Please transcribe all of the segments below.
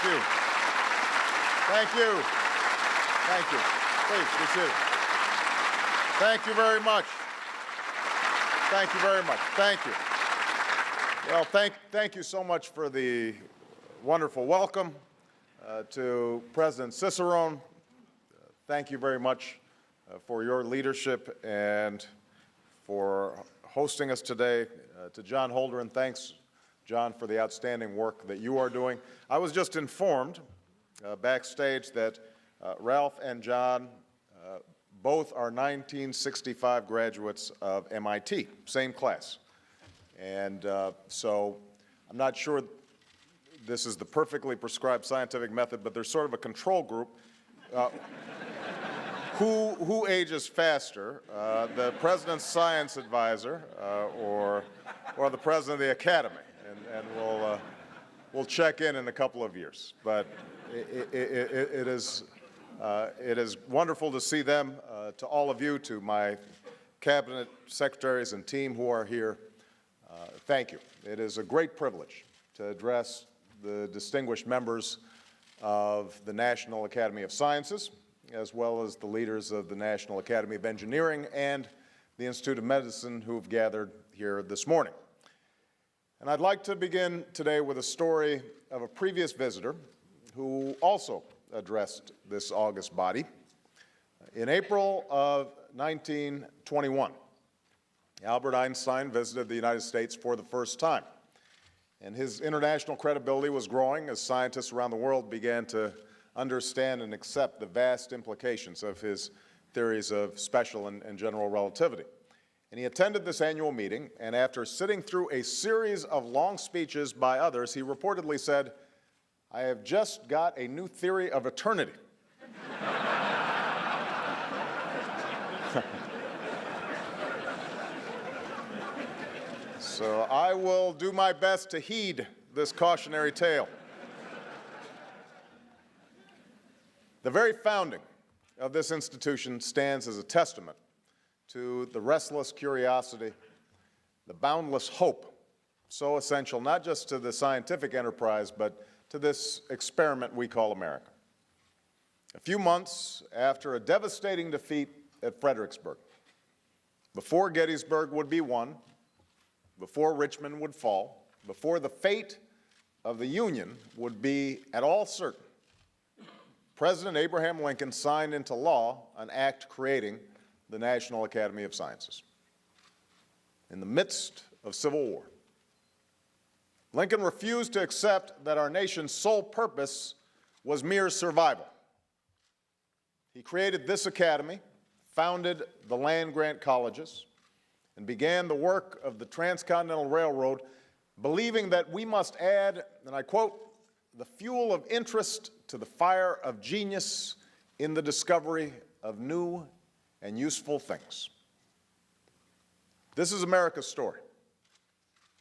Thank you. Thank you. Thank you. Please be seated. Thank you very much. Thank you very much. Thank you. Well, thank you so much for the wonderful welcome to President Cicerone. Thank you very much for your leadership and for hosting us today. To John Holdren, thanks, John, for the outstanding work that you are doing. I was just informed backstage that Ralph and John both are 1965 graduates of MIT, same class. And so I'm not sure this is the perfectly prescribed scientific method, but there's sort of a control group. Who ages faster, the president's science advisor or the president of the academy? And we'll check in a couple of years. But it is wonderful to see them, to all of you, to my cabinet secretaries and team who are here. Thank you. It is a great privilege to address the distinguished members of the National Academy of Sciences, as well as the leaders of the National Academy of Engineering and the Institute of Medicine who have gathered here this morning. And I'd like to begin today with a story of a previous visitor who also addressed this august body. In April of 1921, Albert Einstein visited the United States for the first time, and his international credibility was growing as scientists around the world began to understand and accept the vast implications of his theories of special and general relativity. And he attended this annual meeting, and after sitting through a series of long speeches by others, he reportedly said, "I have just got a new theory of eternity." So I will do my best to heed this cautionary tale. The very founding of this institution stands as a testament to the restless curiosity, the boundless hope, so essential not just to the scientific enterprise, but to this experiment we call America. A few months after a devastating defeat at Fredericksburg, before Gettysburg would be won, before Richmond would fall, before the fate of the Union would be at all certain, President Abraham Lincoln signed into law an act creating the National Academy of Sciences. In the midst of Civil War, Lincoln refused to accept that our nation's sole purpose was mere survival. He created this academy, founded the land-grant colleges, and began the work of the Transcontinental Railroad, believing that we must add, and I quote, "the fuel of interest to the fire of genius in the discovery of new and useful things." This is America's story.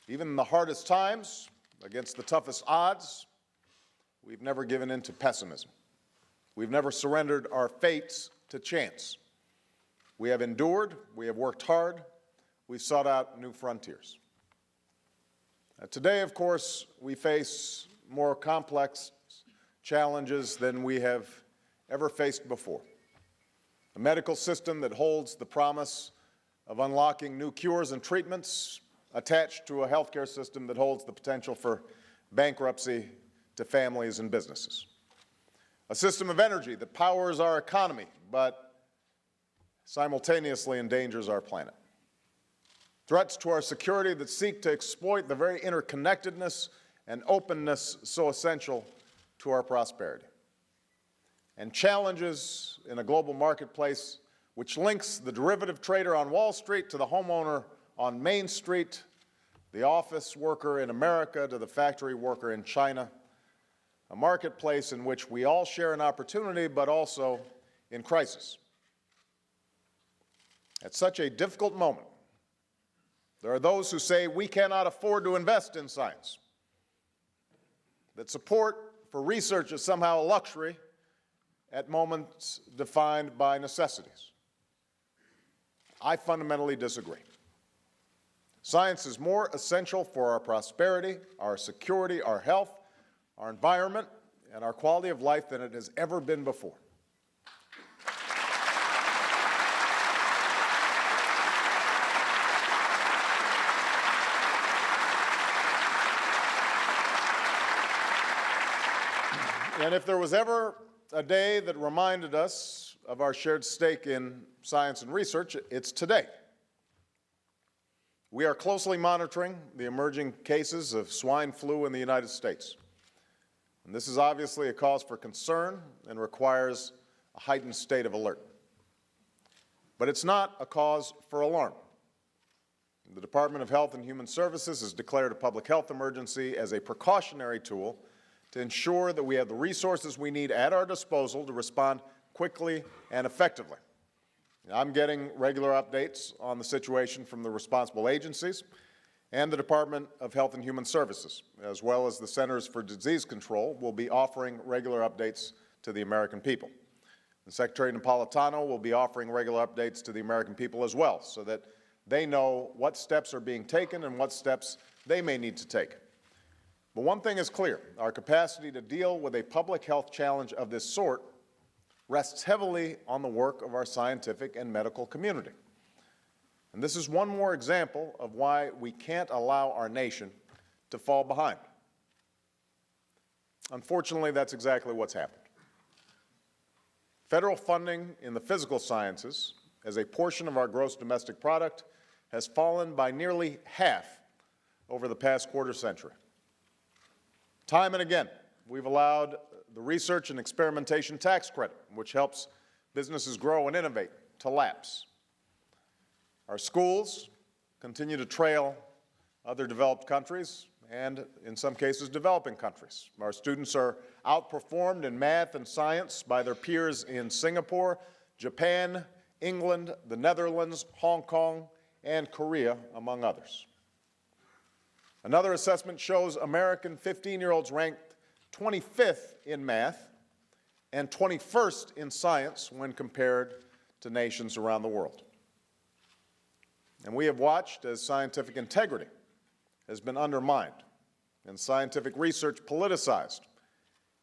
Even in the hardest times, against the toughest odds, we've never given in to pessimism. We've never surrendered our fates to chance. We have endured, we have worked hard, we've sought out new frontiers. Today, of course, we face more complex challenges than we have ever faced before. A medical system that holds the promise of unlocking new cures and treatments attached to a healthcare system that holds the potential for bankruptcy to families and businesses. A system of energy that powers our economy, but simultaneously endangers our planet. Threats to our security that seek to exploit the very interconnectedness and openness so essential to our prosperity. And challenges in a global marketplace which links the derivative trader on Wall Street to the homeowner on Main Street, the office worker in America to the factory worker in China, a marketplace in which we all share an opportunity but also in crisis. At such a difficult moment, there are those who say we cannot afford to invest in science, that support for research is somehow a luxury at moments defined by necessities. I fundamentally disagree. Science is more essential for our prosperity, our security, our health, our environment, and our quality of life than it has ever been before. And if there was ever a day that reminded us of our shared stake in science and research, it's today. We are closely monitoring the emerging cases of swine flu in the United States. And this is obviously a cause for concern and requires a heightened state of alert. But it's not a cause for alarm. The Department of Health and Human Services has declared a public health emergency as a precautionary tool to ensure that we have the resources we need at our disposal to respond quickly and effectively. I'm getting regular updates on the situation from the responsible agencies and the Department of Health and Human Services, as well as the Centers for Disease Control, will be offering regular updates to the American people. And Secretary Napolitano will be offering regular updates to the American people as well, so that they know what steps are being taken and what steps they may need to take. But one thing is clear: our capacity to deal with a public health challenge of this sort rests heavily on the work of our scientific and medical community. And this is one more example of why we can't allow our nation to fall behind. Unfortunately, that's exactly what's happened. Federal funding in the physical sciences, as a portion of our gross domestic product, has fallen by nearly half over the past quarter century. Time and again, we've allowed the research and experimentation tax credit, which helps businesses grow and innovate, to lapse. Our schools continue to trail other developed countries and, in some cases, developing countries. Our students are outperformed in math and science by their peers in Singapore, Japan, England, the Netherlands, Hong Kong, and Korea, among others. Another assessment shows American 15-year-olds ranked 25th in math and 21st in science when compared to nations around the world. And we have watched as scientific integrity has been undermined and scientific research politicized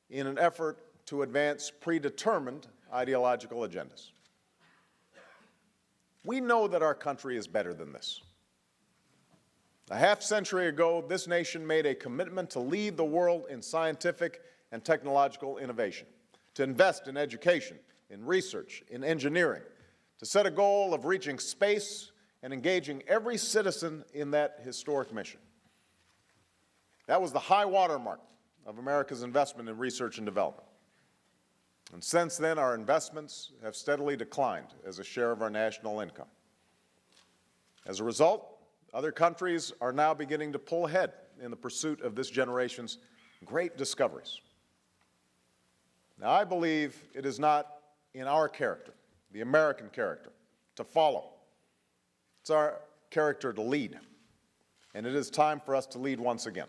in an effort to advance predetermined ideological agendas. We know that our country is better than this. A half-century ago, this nation made a commitment to lead the world in scientific and technological innovation, to invest in education, in research, in engineering, to set a goal of reaching space and engaging every citizen in that historic mission. That was the high watermark of America's investment in research and development. And since then, our investments have steadily declined as a share of our national income. As a result, other countries are now beginning to pull ahead in the pursuit of this generation's great discoveries. Now, I believe it is not in our character, the American character, to follow. It's our character to lead, and it is time for us to lead once again.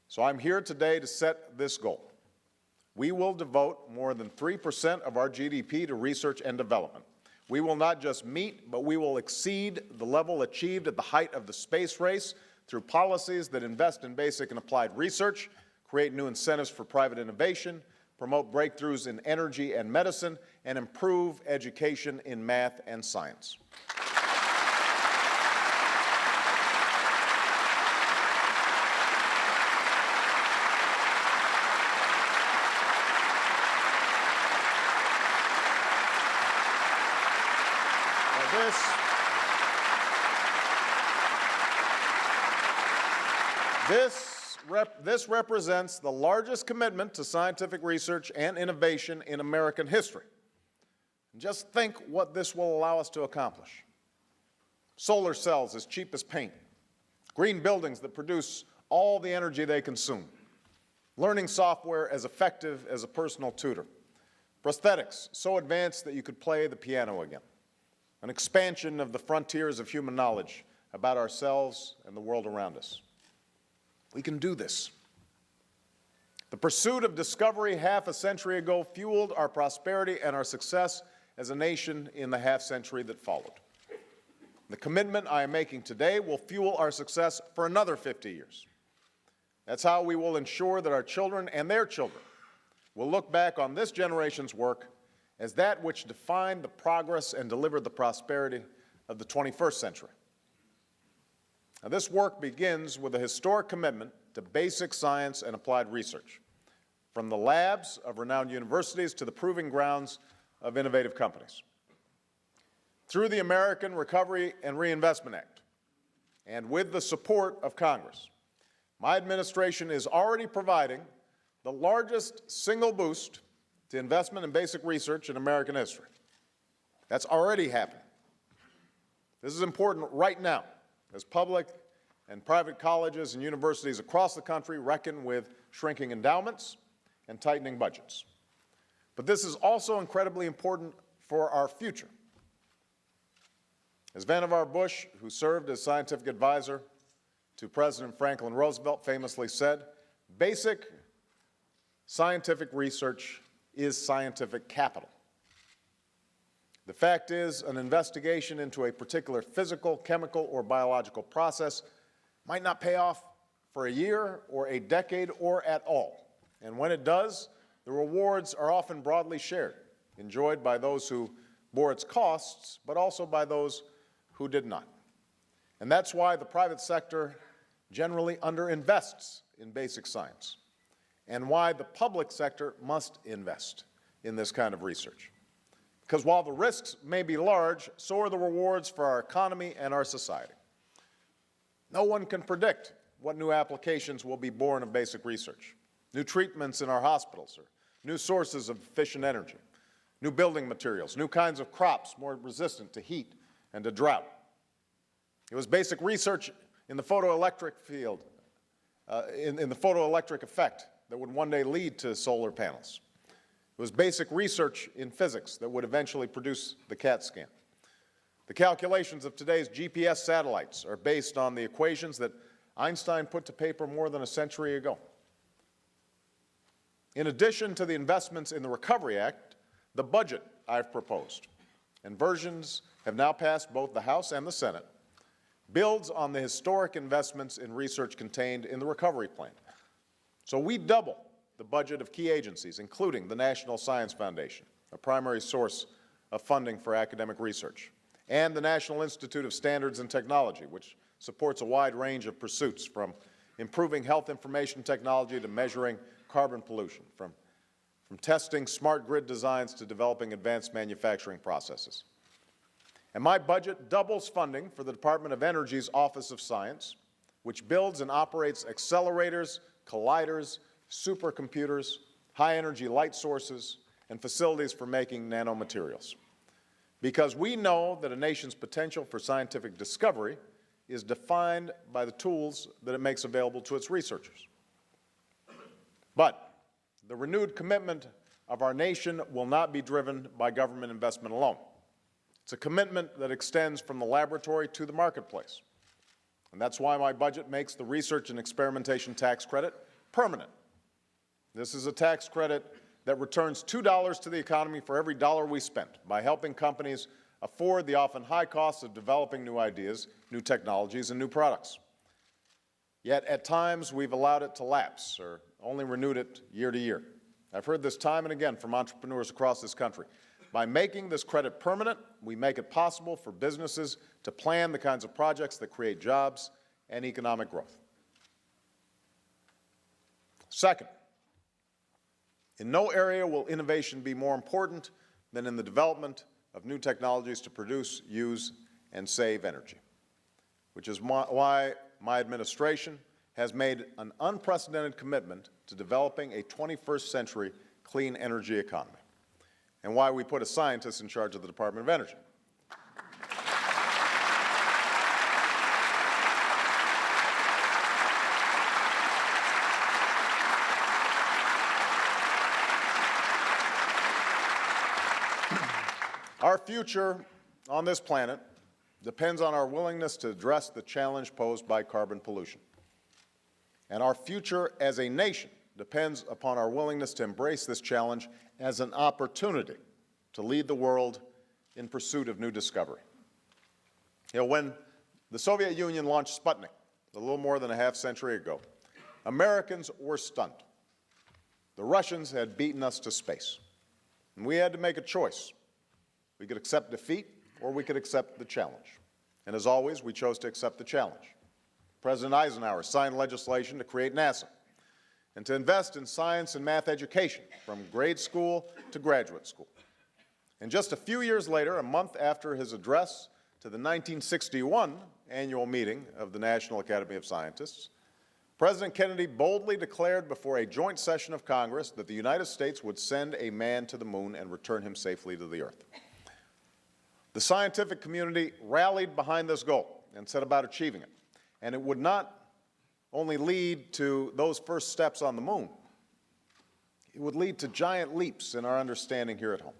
So I'm here today to set this goal. We will devote more than 3% of our GDP to research and development. We will not just meet, but we will exceed the level achieved at the height of the space race through policies that invest in basic and applied research, create new incentives for private innovation, promote breakthroughs in energy and medicine, and improve education in math and science. This represents the largest commitment to scientific research and innovation in American history. And just think what this will allow us to accomplish. Solar cells as cheap as paint, green buildings that produce all the energy they consume, learning software as effective as a personal tutor, prosthetics so advanced that you could play the piano again, an expansion of the frontiers of human knowledge about ourselves and the world around us. We can do this. The pursuit of discovery half a century ago fueled our prosperity and our success as a nation in the half-century that followed. The commitment I am making today will fuel our success for another 50 years. That's how we will ensure that our children and their children will look back on this generation's work as that which defined the progress and delivered the prosperity of the 21st century. Now, this work begins with a historic commitment to basic science and applied research, from the labs of renowned universities to the proving grounds of innovative companies. Through the American Recovery and Reinvestment Act, and with the support of Congress, my administration is already providing the largest single boost to investment in basic research in American history. That's already happening. This is important right now, as public and private colleges and universities across the country reckon with shrinking endowments and tightening budgets. But this is also incredibly important for our future. As Vannevar Bush, who served as scientific advisor to President Franklin Roosevelt, famously said, "Basic scientific research is scientific capital." The fact is, an investigation into a particular physical, chemical, or biological process might not pay off for a year or a decade or at all. And when it does, the rewards are often broadly shared, enjoyed by those who bore its costs, but also by those who did not. And that's why the private sector generally underinvests in basic science, and why the public sector must invest in this kind of research. Because while the risks may be large, so are the rewards for our economy and our society. No one can predict what new applications will be born of basic research, new treatments in our hospitals, or new sources of efficient energy, new building materials, new kinds of crops more resistant to heat and to drought. It was basic research in the photoelectric field, in the photoelectric effect that would one day lead to solar panels. It was basic research in physics that would eventually produce the CAT scan. The calculations of today's GPS satellites are based on the equations that Einstein put to paper more than a century ago. In addition to the investments in the Recovery Act, the budget I've proposed, and versions have now passed both the House and the Senate, builds on the historic investments in research contained in the Recovery Plan. So we double the budget of key agencies, including the National Science Foundation, a primary source of funding for academic research, and the National Institute of Standards and Technology, which supports a wide range of pursuits, from improving health information technology to measuring carbon pollution, from testing smart grid designs to developing advanced manufacturing processes. And my budget doubles funding for the Department of Energy's Office of Science, which builds and operates accelerators, colliders, supercomputers, high-energy light sources, and facilities for making nanomaterials. Because we know that a nation's potential for scientific discovery is defined by the tools that it makes available to its researchers. But the renewed commitment of our nation will not be driven by government investment alone. It's a commitment that extends from the laboratory to the marketplace. And that's why my budget makes the research and experimentation tax credit permanent. This is a tax credit that returns $2 to the economy for every dollar we spent by helping companies afford the often high costs of developing new ideas, new technologies, and new products. Yet at times we've allowed it to lapse or only renewed it year to year. I've heard this time and again from entrepreneurs across this country. By making this credit permanent, we make it possible for businesses to plan the kinds of projects that create jobs and economic growth. Second, in no area will innovation be more important than in the development of new technologies to produce, use, and save energy, which is why my administration has made an unprecedented commitment to developing a 21st century clean energy economy, and why we put a scientist in charge of the Department of Energy. Our future on this planet depends on our willingness to address the challenge posed by carbon pollution. And our future as a nation depends upon our willingness to embrace this challenge as an opportunity to lead the world in pursuit of new discovery. You know, when the Soviet Union launched Sputnik a little more than a half century ago, Americans were stunned. The Russians had beaten us to space, and we had to make a choice. We could accept defeat, or we could accept the challenge. And as always, we chose to accept the challenge. President Eisenhower signed legislation to create NASA and to invest in science and math education from grade school to graduate school. And just a few years later, a month after his address to the 1961 annual meeting of the National Academy of Scientists, President Kennedy boldly declared before a joint session of Congress that the United States would send a man to the moon and return him safely to the Earth. The scientific community rallied behind this goal and set about achieving it. And it would not only lead to those first steps on the moon, it would lead to giant leaps in our understanding here at home.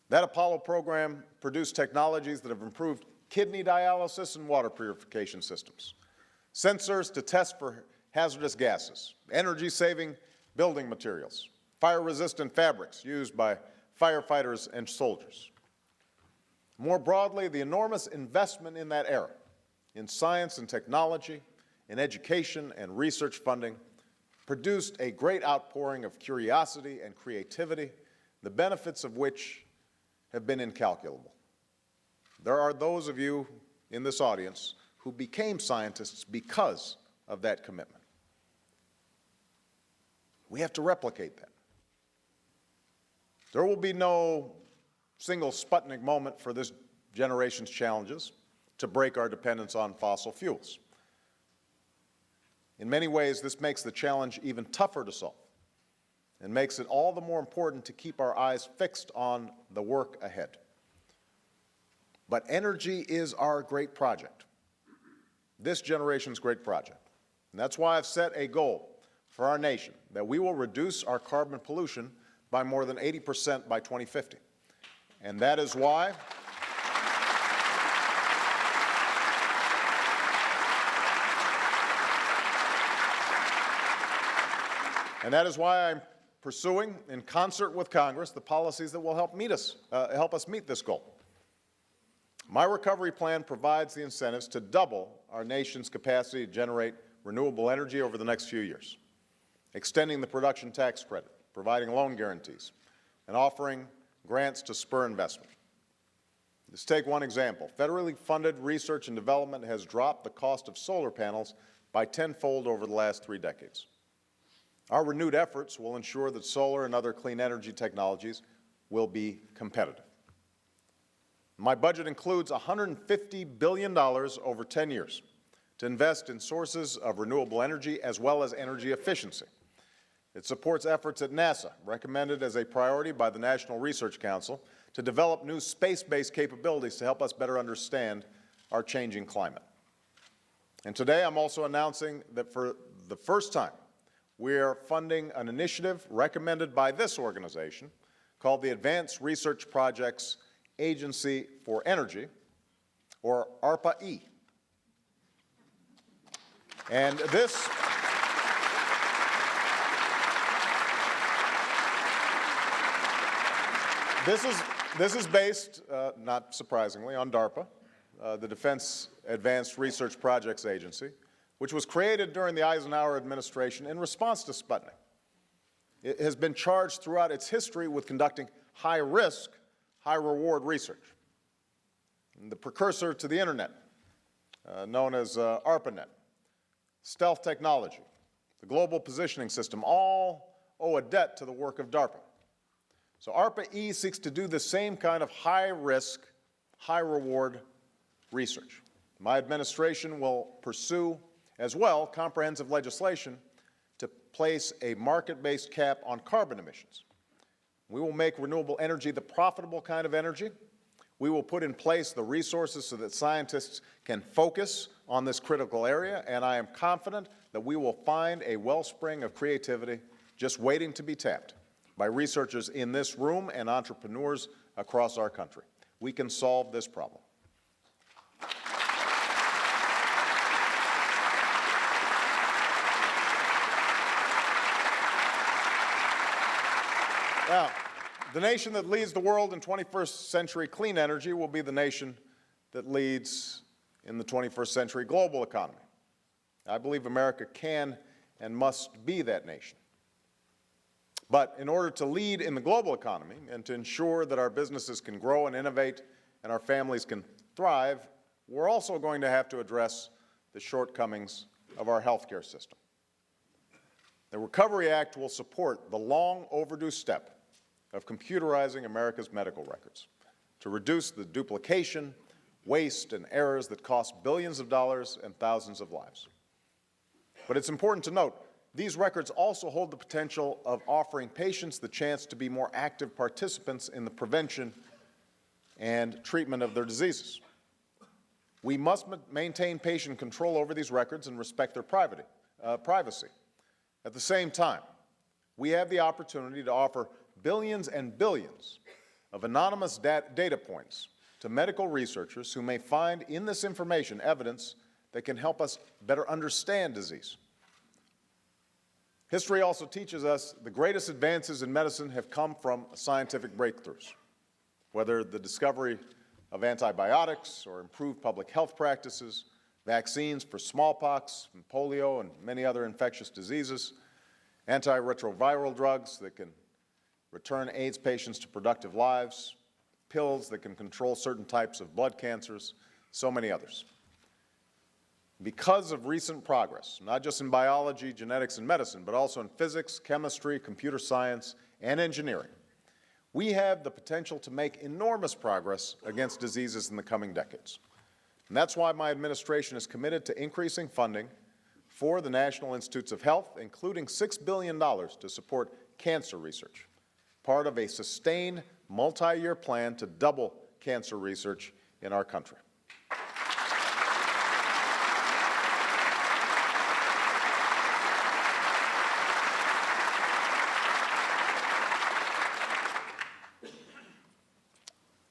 That Apollo program produced technologies that have improved kidney dialysis and water purification systems, sensors to test for hazardous gases, energy-saving building materials, fire-resistant fabrics used by firefighters and soldiers. More broadly, the enormous investment in that era in science and technology, in education and research funding, produced a great outpouring of curiosity and creativity, the benefits of which have been incalculable. There are those of you in this audience who became scientists because of that commitment. We have to replicate that. There will be no single Sputnik moment for this generation's challenges to break our dependence on fossil fuels. In many ways, this makes the challenge even tougher to solve and makes it all the more important to keep our eyes fixed on the work ahead. But energy is our great project, this generation's great project. And that's why I've set a goal for our nation that we will reduce our carbon pollution by more than 80% by 2050. And that is why I'm pursuing, in concert with Congress, the policies that will help us meet this goal. My recovery plan provides the incentives to double our nation's capacity to generate renewable energy over the next few years, extending the production tax credit, providing loan guarantees, and offering grants to spur investment. Let's take one example. Federally funded research and development has dropped the cost of solar panels by tenfold over the last 3 decades. Our renewed efforts will ensure that solar and other clean energy technologies will be competitive. My budget includes $150 billion over 10 years to invest in sources of renewable energy as well as energy efficiency. It supports efforts at NASA, recommended as a priority by the National Research Council, to develop new space-based capabilities to help us better understand our changing climate. And today I'm also announcing that for the first time, we are funding an initiative recommended by this organization called the Advanced Research Projects Agency for Energy, or ARPA-E. And this is based, not surprisingly, on DARPA, the Defense Advanced Research Projects Agency, which was created during the Eisenhower administration in response to Sputnik. It has been charged throughout its history with conducting high-risk, high-reward research. And the precursor to the Internet, known as ARPANET, stealth technology, the global positioning system, all owe a debt to the work of DARPA. So ARPA-E seeks to do the same kind of high-risk, high-reward research. My administration will pursue as well comprehensive legislation to place a market-based cap on carbon emissions. We will make renewable energy the profitable kind of energy. We will put in place the resources so that scientists can focus on this critical area, and I am confident that we will find a wellspring of creativity just waiting to be tapped by researchers in this room and entrepreneurs across our country. We can solve this problem. Now, the nation that leads the world in 21st century clean energy will be the nation that leads in the 21st century global economy. I believe America can and must be that nation. But in order to lead in the global economy and to ensure that our businesses can grow and innovate and our families can thrive, we're also going to have to address the shortcomings of our healthcare system. The Recovery Act will support the long overdue step of computerizing America's medical records to reduce the duplication, waste, and errors that cost billions of dollars and thousands of lives. But it's important to note, these records also hold the potential of offering patients the chance to be more active participants in the prevention and treatment of their diseases. We must maintain patient control over these records and respect their privacy. At the same time, we have the opportunity to offer billions and billions of anonymous data points to medical researchers who may find in this information evidence that can help us better understand disease. History also teaches us the greatest advances in medicine have come from scientific breakthroughs, whether the discovery of antibiotics or improved public health practices, vaccines for smallpox and polio and many other infectious diseases, antiretroviral drugs that can return AIDS patients to productive lives, pills that can control certain types of blood cancers, so many others. Because of recent progress, not just in biology, genetics, and medicine, but also in physics, chemistry, computer science, and engineering, we have the potential to make enormous progress against diseases in the coming decades. And that's why my administration is committed to increasing funding for the National Institutes of Health, including $6 billion to support cancer research, part of a sustained multi-year plan to double cancer research in our country.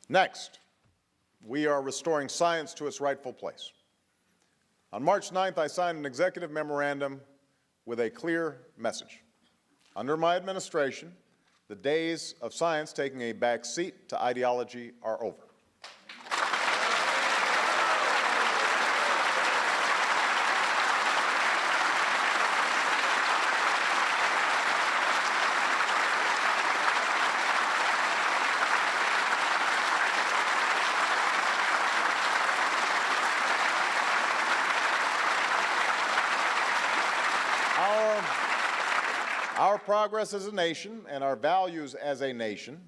Next, we are restoring science to its rightful place. On March 9th, I signed an executive memorandum with a clear message. Under my administration, the days of science taking a back seat to ideology are over. Our progress as a nation and our values as a nation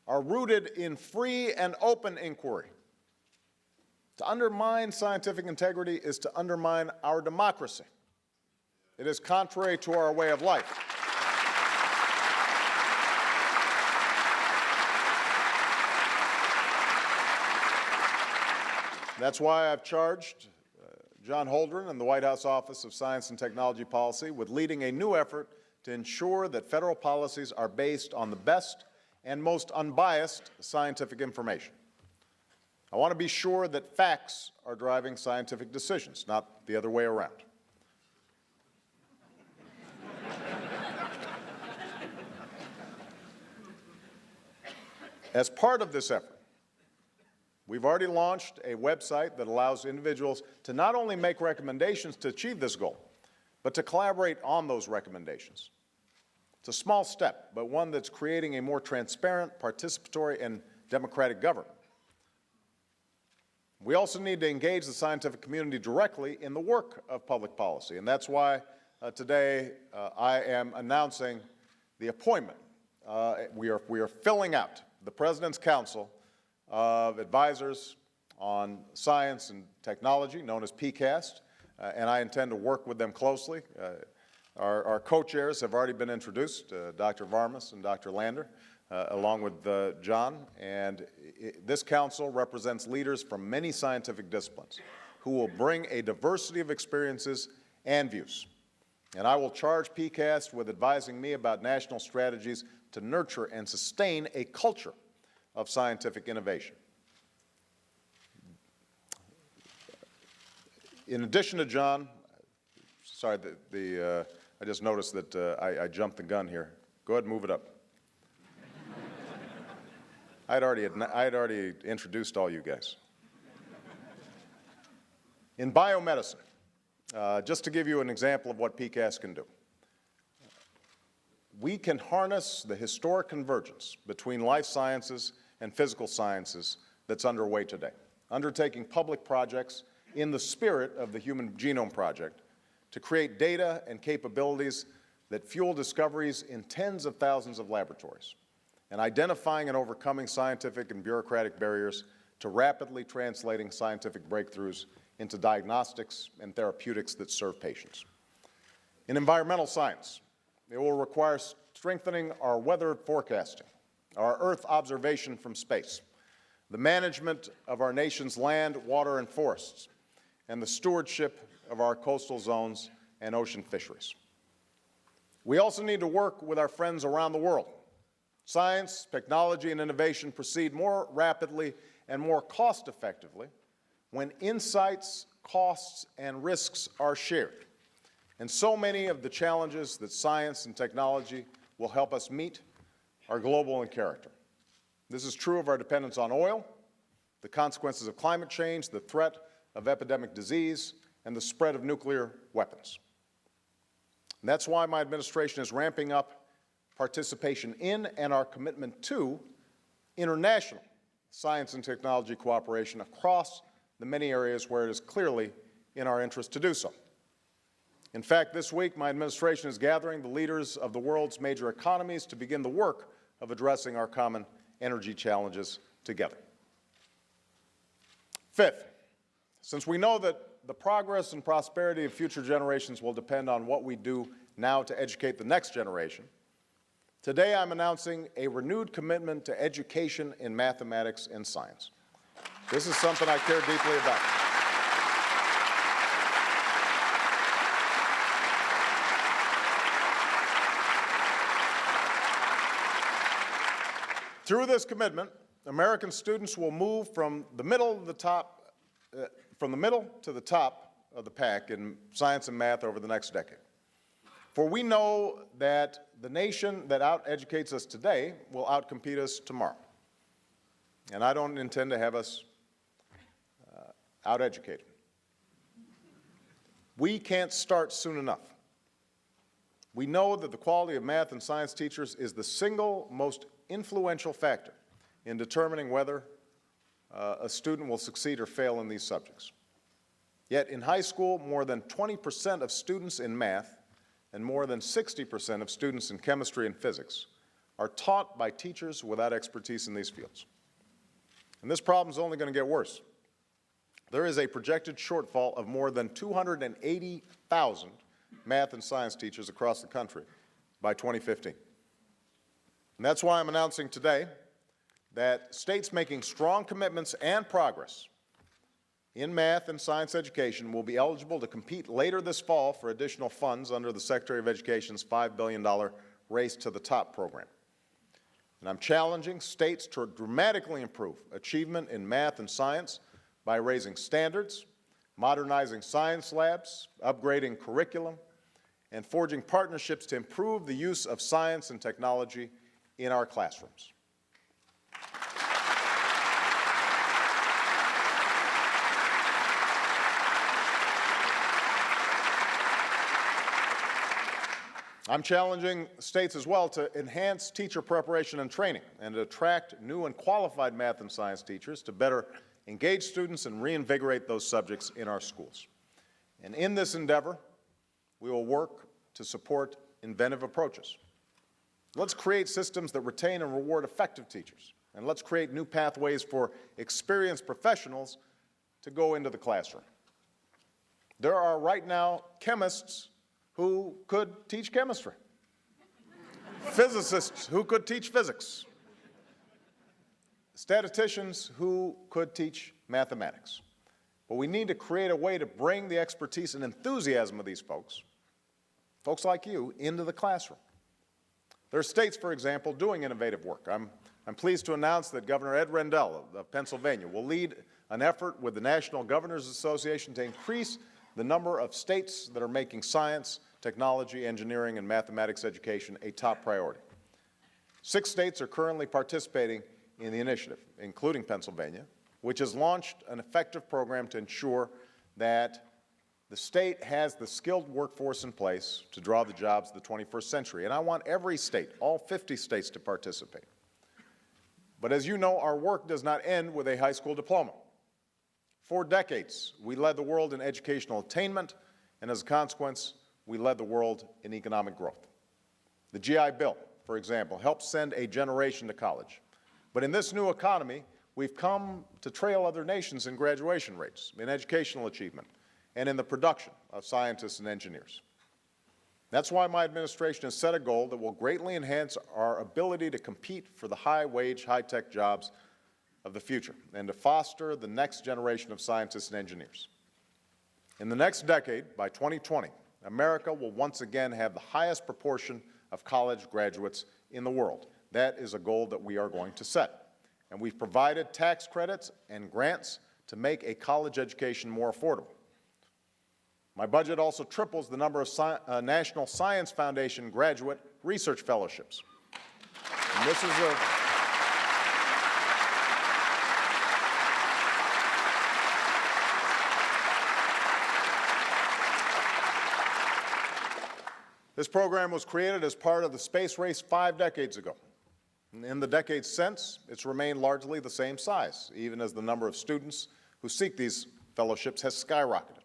are rooted in free and open inquiry. To undermine scientific integrity is to undermine our democracy. It is contrary to our way of life. That's why I've charged John Holdren and the White House Office of Science and Technology Policy with leading a new effort to ensure that federal policies are based on the best and most unbiased scientific information. I want to be sure that facts are driving scientific decisions, not the other way around. As part of this effort, we've already launched a website that allows individuals to not only make recommendations to achieve this goal, but to collaborate on those recommendations. It's a small step, but one that's creating a more transparent, participatory, and democratic government. We also need to engage the scientific community directly in the work of public policy, and that's why today I am announcing the appointment. We are filling out the President's Council of Advisors on Science and Technology, known as PCAST, and I intend to work with them closely. Our co-chairs have already been introduced, Dr. Varmus and Dr. Lander, along with John, and this council represents leaders from many scientific disciplines who will bring a diversity of experiences and views. And I will charge PCAST with advising me about national strategies to nurture and sustain a culture of scientific innovation. In addition to John, sorry, I just noticed that I jumped the gun here. Go ahead and move it up. I had already introduced all you guys. In biomedicine, just to give you an example of what PCAST can do, we can harness the historic convergence between life sciences and physical sciences that's underway today, undertaking public projects in the spirit of the Human Genome Project to create data and capabilities that fuel discoveries in tens of thousands of laboratories, and identifying and overcoming scientific and bureaucratic barriers to rapidly translating scientific breakthroughs into diagnostics and therapeutics that serve patients. In environmental science, it will require strengthening our weather forecasting, our Earth observation from space, the management of our nation's land, water, and forests, and the stewardship of our coastal zones and ocean fisheries. We also need to work with our friends around the world. Science, technology, and innovation proceed more rapidly and more cost-effectively when insights, costs, and risks are shared. And so many of the challenges that science and technology will help us meet are global in character. This is true of our dependence on oil, the consequences of climate change, the threat of epidemic disease, and the spread of nuclear weapons. And that's why my administration is ramping up participation in and our commitment to international science and technology cooperation across the many areas where it is clearly in our interest to do so. In fact, this week, my administration is gathering the leaders of the world's major economies to begin the work of addressing our common energy challenges together. Fifth, since we know that the progress and prosperity of future generations will depend on what we do now to educate the next generation, today I'm announcing a renewed commitment to education in mathematics and science. This is something I care deeply about. Through this commitment, American students will move from the middle to the top of the pack in science and math over the next decade. For we know that the nation that out-educates us today will outcompete us tomorrow. And I don't intend to have us out-educated. We can't start soon enough. We know that the quality of math and science teachers is the single most influential factor in determining whether a student will succeed or fail in these subjects. Yet in high school, more than 20% of students in math and more than 60% of students in chemistry and physics are taught by teachers without expertise in these fields. And this problem is only going to get worse. There is a projected shortfall of more than 280,000 math and science teachers across the country by 2015. And that's why I'm announcing today that states making strong commitments and progress in math and science education will be eligible to compete later this fall for additional funds under the Secretary of Education's $5 billion Race to the Top program. And I'm challenging states to dramatically improve achievement in math and science by raising standards, modernizing science labs, upgrading curriculum, and forging partnerships to improve the use of science and technology in our classrooms. I'm challenging states as well to enhance teacher preparation and training and to attract new and qualified math and science teachers to better engage students and reinvigorate those subjects in our schools. And in this endeavor, we will work to support inventive approaches. Let's create systems that retain and reward effective teachers, and let's create new pathways for experienced professionals to go into the classroom. There are right now chemists who could teach chemistry, physicists who could teach physics, statisticians who could teach mathematics. But we need to create a way to bring the expertise and enthusiasm of these folks like you, into the classroom. There are states, for example, doing innovative work. I'm pleased to announce that Governor Ed Rendell of Pennsylvania will lead an effort with the National Governors Association to increase the number of states that are making science, technology, engineering, and mathematics education a top priority. 6 states are currently participating in the initiative, including Pennsylvania, which has launched an effective program to ensure that The state has the skilled workforce in place to draw the jobs of the 21st century, and I want every state, all 50 states, to participate. But as you know, our work does not end with a high school diploma. For decades, we led the world in educational attainment, and as a consequence, we led the world in economic growth. The GI Bill, for example, helped send a generation to college. But in this new economy, we've come to trail other nations in graduation rates, in educational achievement, and in the production of scientists and engineers. That's why my administration has set a goal that will greatly enhance our ability to compete for the high-wage, high-tech jobs of the future and to foster the next generation of scientists and engineers. In the next decade, by 2020, America will once again have the highest proportion of college graduates in the world. That is a goal that we are going to set. And we've provided tax credits and grants to make a college education more affordable. My budget also triples the number of National Science Foundation graduate research fellowships. And this program was created as part of the space race 5 decades ago. And in the decades since, it's remained largely the same size, even as the number of students who seek these fellowships has skyrocketed.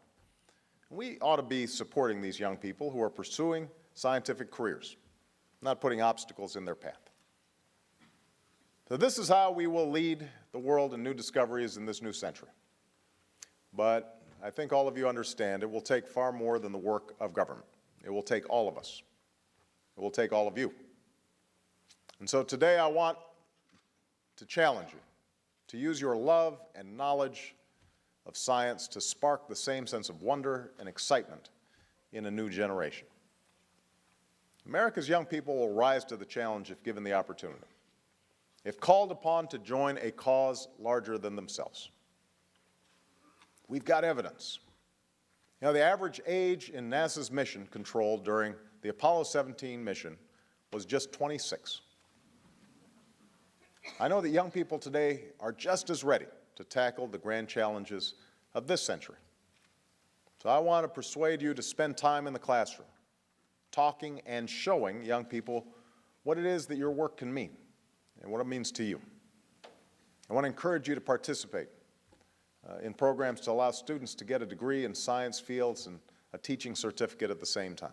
We ought to be supporting these young people who are pursuing scientific careers, not putting obstacles in their path. So this is how we will lead the world in new discoveries in this new century. But I think all of you understand it will take far more than the work of government. It will take all of us. It will take all of you. And so today I want to challenge you to use your love and knowledge of science to spark the same sense of wonder and excitement in a new generation. America's young people will rise to the challenge if given the opportunity, if called upon to join a cause larger than themselves. We've got evidence. You know, the average age in NASA's mission control during the Apollo 17 mission was just 26. I know that young people today are just as ready to tackle the grand challenges of this century. So I want to persuade you to spend time in the classroom, talking and showing young people what it is that your work can mean and what it means to you. I want to encourage you to participate in programs to allow students to get a degree in science fields and a teaching certificate at the same time.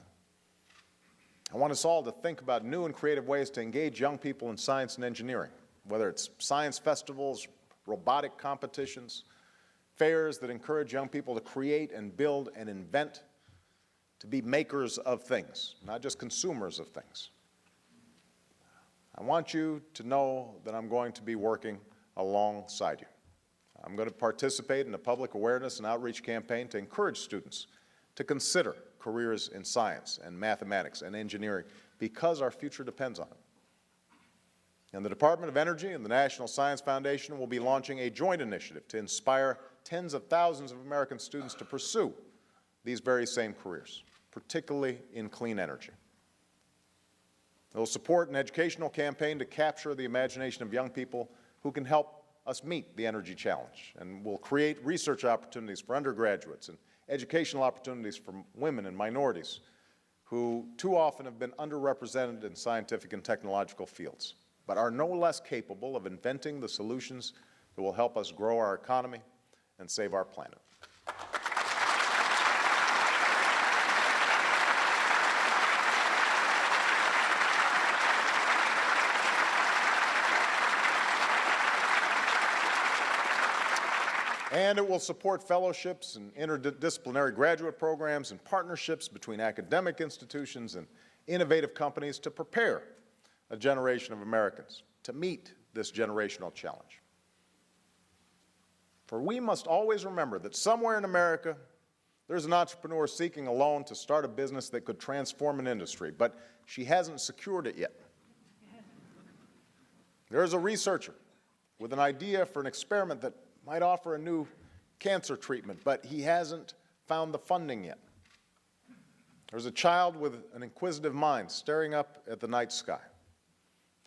I want us all to think about new and creative ways to engage young people in science and engineering, whether it's science festivals, robotic competitions, fairs that encourage young people to create and build and invent, to be makers of things, not just consumers of things. I want you to know that I'm going to be working alongside you. I'm going to participate in a public awareness and outreach campaign to encourage students to consider careers in science and mathematics and engineering because our future depends on it. And the Department of Energy and the National Science Foundation will be launching a joint initiative to inspire tens of thousands of American students to pursue these very same careers, particularly in clean energy. It will support an educational campaign to capture the imagination of young people who can help us meet the energy challenge, and will create research opportunities for undergraduates and educational opportunities for women and minorities who too often have been underrepresented in scientific and technological fields, but are no less capable of inventing the solutions that will help us grow our economy and save our planet. And it will support fellowships and interdisciplinary graduate programs and partnerships between academic institutions and innovative companies to prepare a generation of Americans to meet this generational challenge. For we must always remember that somewhere in America, there's an entrepreneur seeking a loan to start a business that could transform an industry, but she hasn't secured it yet. There's a researcher with an idea for an experiment that might offer a new cancer treatment, but he hasn't found the funding yet. There's a child with an inquisitive mind staring up at the night sky.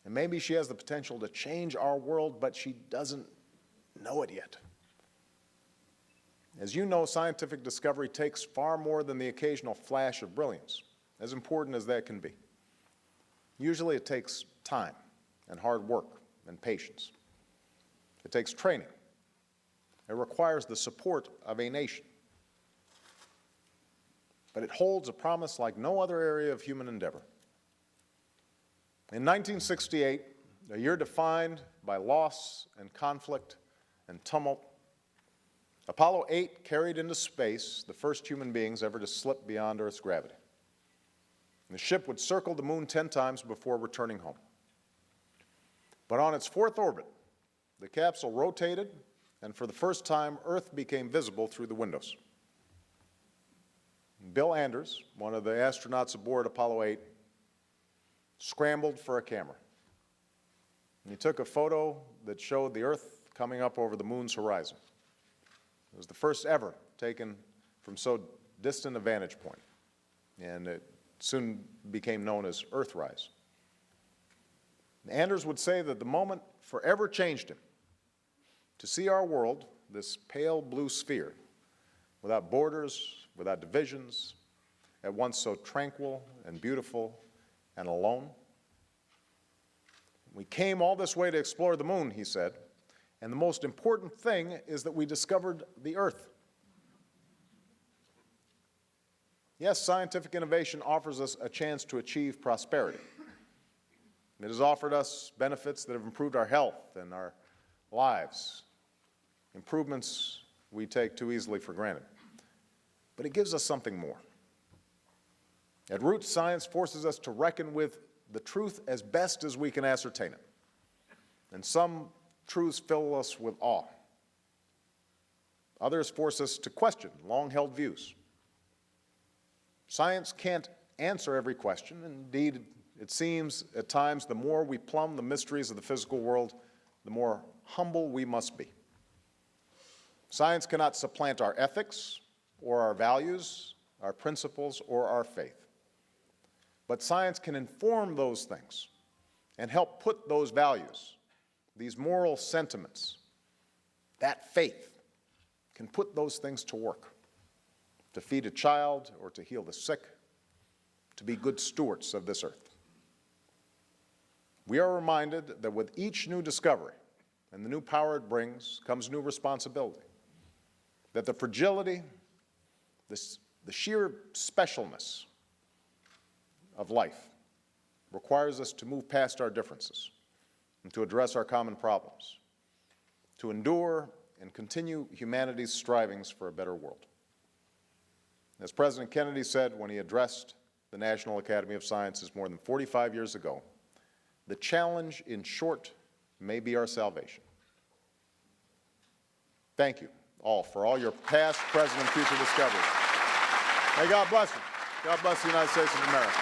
And maybe she has the potential to change our world, but she doesn't know it yet. As you know, scientific discovery takes far more than the occasional flash of brilliance, as important as that can be. Usually it takes time and hard work and patience. It takes training. It requires the support of a nation. But it holds a promise like no other area of human endeavor. In 1968, a year defined by loss and conflict and tumult, Apollo 8 carried into space the first human beings ever to slip beyond Earth's gravity. The ship would circle the moon 10 times before returning home. But on its fourth orbit, the capsule rotated, and for the first time, Earth became visible through the windows. Bill Anders, one of the astronauts aboard Apollo 8, scrambled for a camera. And he took a photo that showed the Earth coming up over the moon's horizon. It was the first ever taken from so distant a vantage point, and it soon became known as Earthrise. Anders would say that the moment forever changed him. To see our world, this pale blue sphere, without borders, without divisions, at once so tranquil and beautiful and alone. We came all this way to explore the moon, he said, and the most important thing is that we discovered the Earth. Yes, scientific innovation offers us a chance to achieve prosperity. It has offered us benefits that have improved our health and our lives, improvements we take too easily for granted. But it gives us something more. At root, science forces us to reckon with the truth as best as we can ascertain it. And some truths fill us with awe. Others force us to question long-held views. Science can't answer every question. Indeed, it seems at times the more we plumb the mysteries of the physical world, the more humble we must be. Science cannot supplant our ethics or our values, our principles, or our faith. But science can inform those things and help put those values, these moral sentiments, that faith, can put those things to work, to feed a child or to heal the sick, to be good stewards of this earth. We are reminded that with each new discovery and the new power it brings comes new responsibility, that the fragility, the sheer specialness of life requires us to move past our differences and to address our common problems, to endure and continue humanity's strivings for a better world. As President Kennedy said when he addressed the National Academy of Sciences more than 45 years ago, the challenge, in short, may be our salvation. Thank you all for all your past, present, and future discoveries. May God bless you. God bless the United States of America.